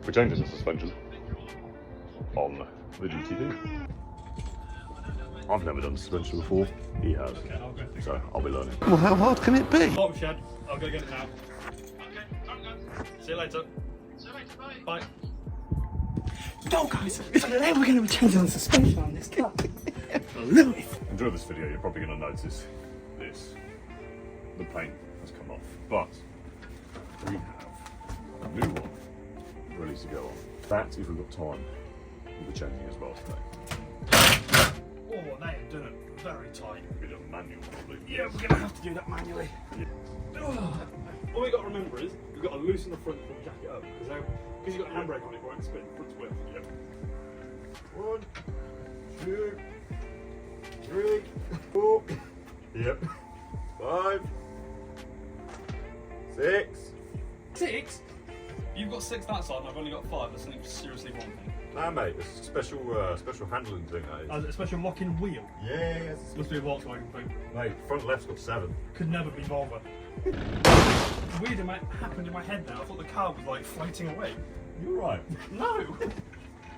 We're changing the suspension on the GTD. I've never done suspension before. He has. Okay, I'll go through. So I'll be learning. Well, how hard can it be? Bottom shed. I'll go get it now. Okay, I'm going. See you later. See you later, bye. Bye. No, guys, today we're going to be changing the suspension on this car. Louis. Enjoy this video, you're probably going to notice this. The paint has come off, but we have a new one ready to go on. That's if we've got time. We'll be changing as well today. Oh, they have done it very tight. We'll be doing manual probably. Yeah, we're going to have to do that manually. Yeah. All we got to remember is we've got to loosen the front before we jack it up. Because you've got a handbrake on it, it won't spin. Front's width. Yep. 1, 2, 3, 4. Yep. 5, 6. 6? You've got 6 that side and I've only got 5. There's something seriously wrong here. Nah, mate, it's a special handling thing, that is. A special locking wheel? Yes. Must be a Volkswagen thing. Mate, front left's got 7. Could never be Volvo. Weird happened in my head now. I thought the car was like floating away. You're right. No!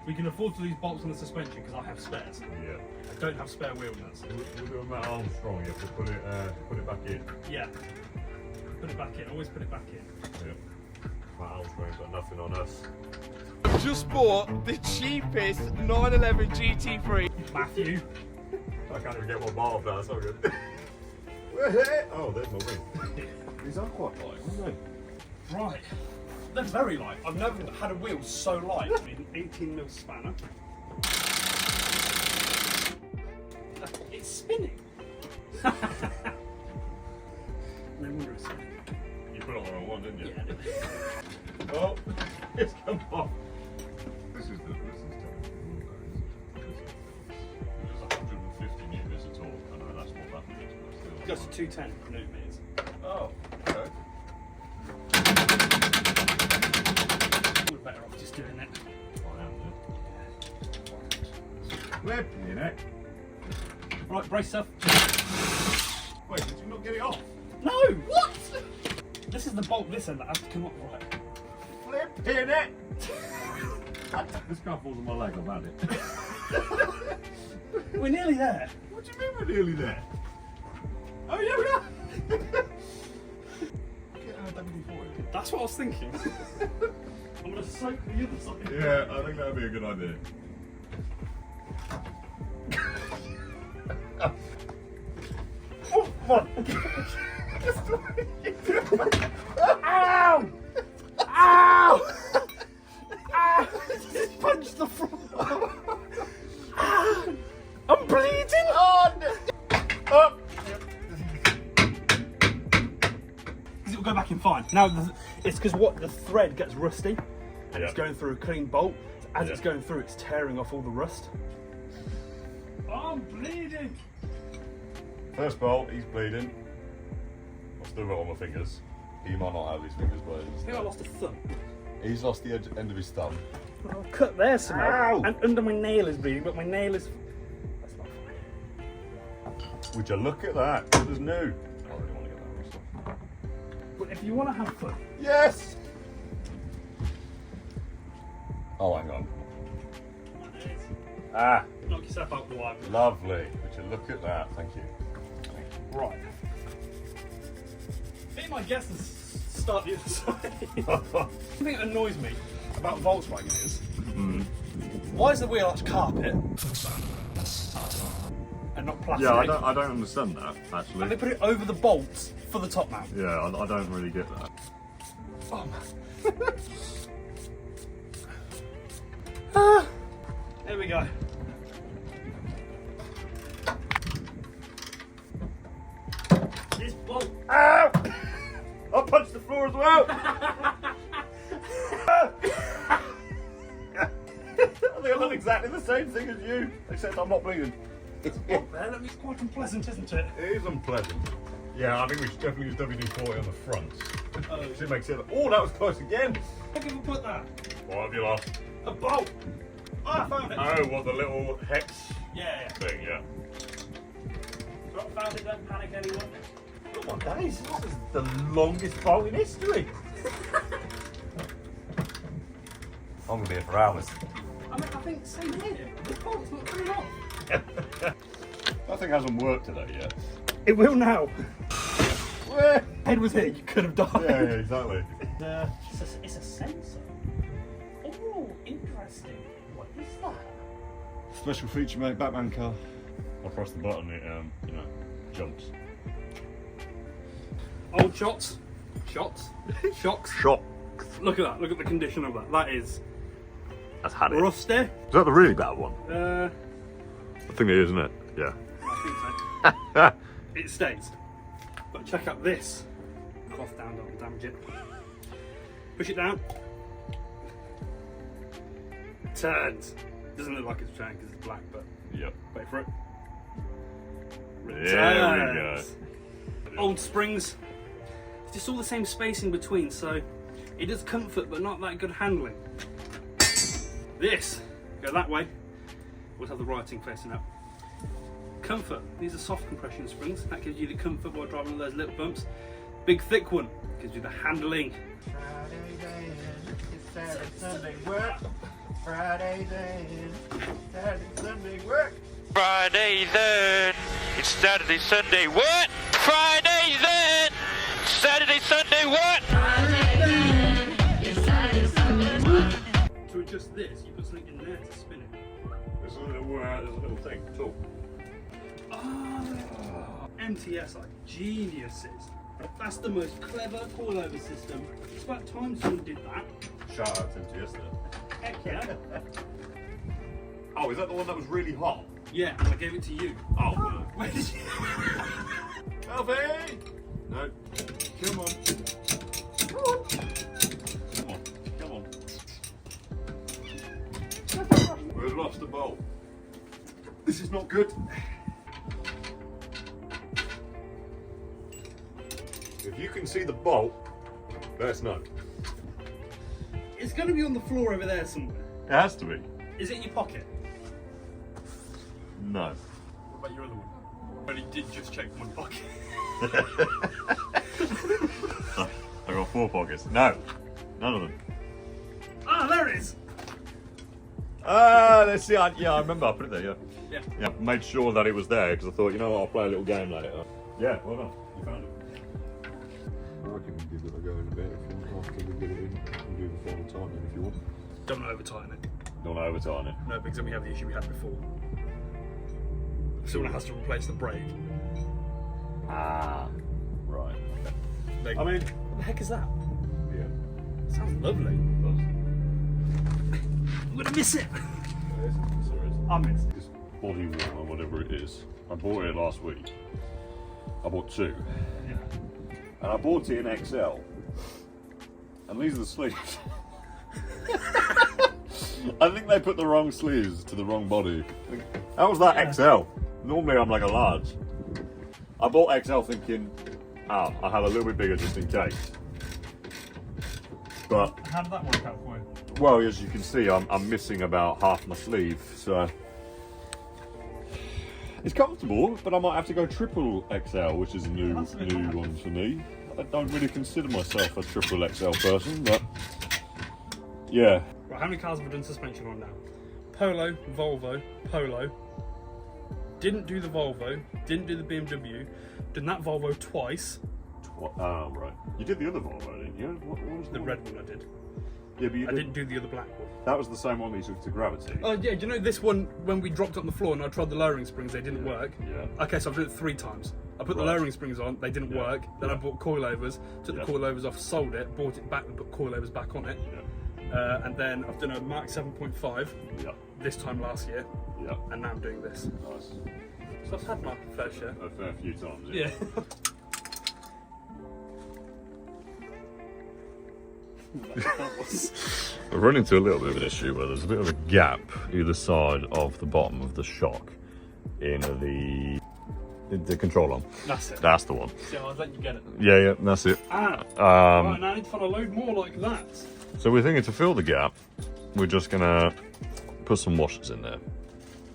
We can afford to lose bolts on the suspension because I have spares. Yeah. I don't have spare wheel nuts. We're doing Matt Armstrong, you have to put it back in. Yeah. Put it back in. Always put it back in. Yeah. Matt Armstrong's got nothing on us. Just bought the cheapest 911 GT3. Matthew. I can't even get one bar off that, that's not good. Oh, there's my wing. These are quite light, aren't they? Right. They're very light. I've never had a wheel so light. I mean, 18mm spanner. It's spinning. No wonder it's spinning. You put it on the wrong one, didn't you? Yeah. Oh, it's come off. This is terrible. It's 150 newtons at all. I know that's what that means, but still. It goes to 210 newton-meters. Oh, okay. We're better off just doing it. I am then. Flipping it. Right, brace yourself. Wait, did you not get it off? No! What? This is the bolt this end that has to come up right. Flipping it! This car falls on my leg, I've had it. We're nearly there. What do you mean we're nearly there? Oh yeah, we are! Get our WD-40. That's what I was thinking. I'm going to soak the other side. Yeah, I think that would be a good idea. Oh, fuck. Ow! Ow! Ow! Just punched the front. I'm bleeding! Oh, no. Oh. It will go back in fine. Now, it's because the thread gets rusty and it's Yeah. going through a clean bolt. As Yeah. it's going through, it's tearing off all the rust. I'm bleeding! First bolt, he's bleeding. I've still got all my fingers. He might not have his fingers, but I think I lost a thumb. he's lost the end of his thumb. I'll cut there somehow. Ow! And under my nail is bleeding, but my nail is... That's not fine. Would you look at that? It was new. I really want to get that rust off. But if you want to have fun... Yes! Oh, hang on. Ah, Knock yourself out the wire. lovely. Would you look at that? Thank you. Right. Be my guess and start the other side. The thing that annoys me about Volkswagen is, why is the wheel actually carpet and not plastic? Yeah, I don't understand that, actually. And they put it over the bolts for the top mount. Yeah, I don't really get that. Oh man. There we go. This bolt. Ow! I punched the floor as well! I think I've done exactly the same thing as you, except I'm not bleeding. There, that means quite unpleasant, isn't it? It is unpleasant. Yeah, I think we should definitely use WD-40 on the front. Oh, It makes it. Oh, that was close again! where can we put that? What have you lost? A bolt! Oh, I found it! Oh, what, the little hex Yeah. thing, yeah. Not found it, don't panic anyone. Oh my days, this is the longest bolt in history. I'm gonna be here for hours. I think same here. The bolt's not coming off. That thing hasn't worked today yet. It will now. Head was here, you could have died. Yeah, exactly. It's a sensor. Oh, interesting. What is that? Special feature, mate. Batman car. I press the button, it you know, jumps. Old shots. Shocks. Shot. Look at that. Look at the condition of that. That is That's had it. rusty. Is that the really bad one? I I think it is, isn't it? Yeah. think so. It stays. But check out this. Cloth down, don't damage it. Push it down. Turns. Doesn't look like it's turned because it's black, but Yep. wait for it. There Returns. we go. Old springs. It's just all the same space in between, so it does comfort but not that good handling. This, go that way. We'll have the writing facing up. Comfort, these are soft compression springs. That gives you the comfort while driving those little bumps. Big thick one, gives you the handling. Friday then, it's Saturday, Sunday work. Friday then, Saturday, Sunday work. Friday then, it's Saturday, Sunday, what? Friday then, Saturday, Sunday, what? To adjust this, you put something in there to spin it. There's a little thing, tool. Oh, MTS are geniuses. That's the most clever coilover system. It's about time someone did that. Shout out to MTS there. Heck yeah. Oh, is that the one that was really hot? Yeah, I gave it to you. Oh, Where did you? Alfie! No. Come on. Come on. We've lost the bolt. This is not good. If you can see the bolt, let us know. It's going to be on the floor over there somewhere. It has to be. Is it in your pocket? No. What about your other one? But he did just check one pocket. I got 4 pockets. No. None of them. Ah, there it is. Let's see. Yeah, I remember. I put it there, yeah. Yeah. Yeah, made sure that it was there because I thought, you know what, I'll play a little game later. Yeah, well done. You found it. I reckon we give it a go in a bit after we get it in and do the final tightening if you want. Don't over tighten it. Don't over tighten it. No, because then we have the issue we had before. Someone has to replace the brake. Ah, right. Like, I mean, what the heck is that? yeah. Sounds lovely. I'm gonna miss it. I missed it. This body warmer, whatever it is. I bought it last week. I bought 2. Yeah. And I bought it in XL. And these are the sleeves. I think they put the wrong sleeves to the wrong body. How was that XL? Normally I'm like a large. I bought XL thinking, I have a little bit bigger just in case. But, How did that work out for you? well, as you can see, I'm missing about half my sleeve, so. It's comfortable, but I might have to go triple XL, which is a new one for me. I don't really consider myself a triple XL person, but yeah. Right, how many cars have we done suspension on now? Polo, Volvo, Polo. Didn't do the Volvo, didn't do the BMW, done that Volvo twice. Oh, right. You did the other Volvo, didn't you? What was The one? red one I did. Yeah, but you I did. didn't do the other black one. That was the same one that you took to Gravity. Oh yeah, do you know this one, when we dropped it on the floor and I tried the lowering springs, they didn't Yeah, work? yeah. Okay, so I've done it 3 times. I put the Right. lowering springs on, they didn't Yeah, work. Then I yeah. bought coilovers, took Yeah. the coilovers off, sold it, bought it back and put coilovers back on it. Yeah. And then I've done a Mark 7.5 Yeah. this time last year, Yeah. and now I'm doing this. Nice. So I've had my fair share. A fair few times. Yeah. We've run into a little bit of an issue where there's a bit of a gap either side of the bottom of the shock in the control arm. That's it. That's the one. See, I was letting you get it. Yeah, that's it. Right, now I need to find a load more like that. So we're thinking to fill the gap, we're just gonna put some washers in there,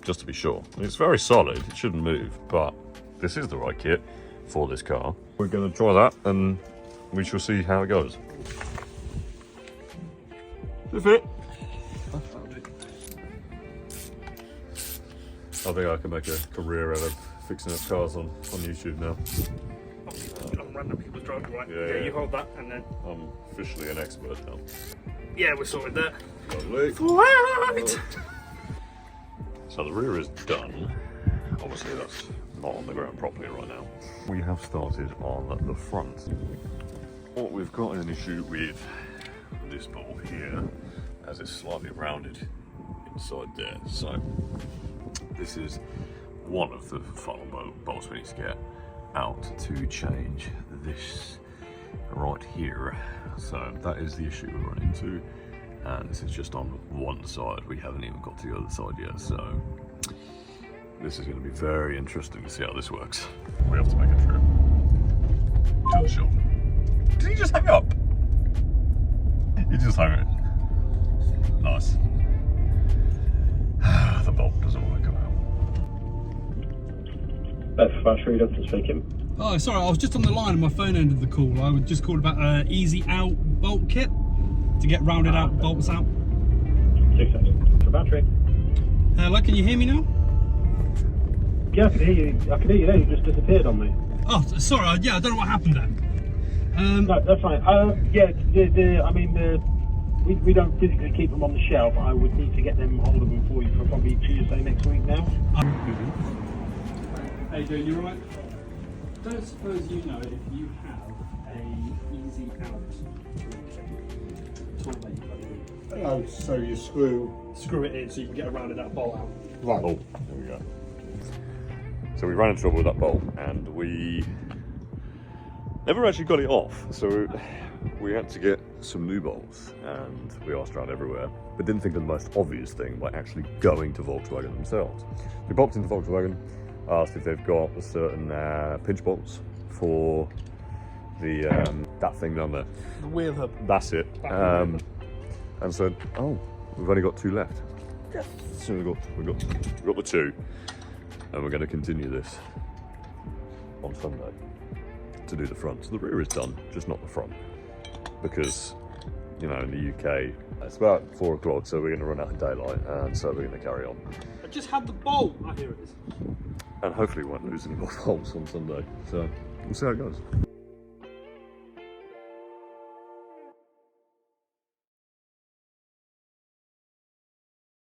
just to be sure. It's very solid, it shouldn't move, but this is the right kit for this car. We're gonna try that and we shall see how it goes. Does it fit? I think I can make a career out of fixing up cars on YouTube now. On random people's driving, right? Yeah. You hold that and then. I'm officially an expert now. Yeah, we're sorted there. Lovely. Right. So the rear is done. Obviously that's not on the ground properly right now. We have started on the front. What we've got an issue with this ball here, as it's slightly rounded inside there. So this is one of the final bolts we need to get out to change this right here. So that is the issue we're running into, and this is just on one side. We haven't even got to the other side yet, so this is going to be very interesting to see how this works. We have to make a trip to the shop. Did he just hang up? He just hung it. Nice. The bolt doesn't want to come out. Beth, fast read up and speaking. Oh, sorry, I was just on the line and my phone ended the call. I was just called about an easy out bolt kit to get rounded out bolts out. 6 seconds. For battery. Hello, can you hear me now? Yeah, I can hear you. I can hear you there. You just disappeared on me. Oh, sorry. Yeah, I don't know what happened there. No, that's fine. Yeah, we don't physically keep them on the shelf. I would need to get them hold of them for you for probably Tuesday next week now. How you doing? You alright? Don't suppose you know if you have a easy out tool that you've got to do. Oh, so you Screw it in so you can get a rounded out bolt out. right. Oh, there we go. So we ran into trouble with that bolt and we never actually got it off. So we had to get some new bolts and we asked around everywhere, but didn't think of the most obvious thing by actually going to Volkswagen themselves. We popped into Volkswagen, asked if they've got a certain pinch bolts for the that thing down there. The wheel hub. That's it. And said, oh, we've only got 2 left. So we got the 2, and we're going to continue this on Sunday to do the front. So the rear is done, just not the front, because you know in the UK it's about 4 o'clock, so we're going to run out of daylight, and so we're going to carry on. I just had the bolt. Oh, here it is. And hopefully we won't lose any more bolts on Sunday. So we'll see how it goes.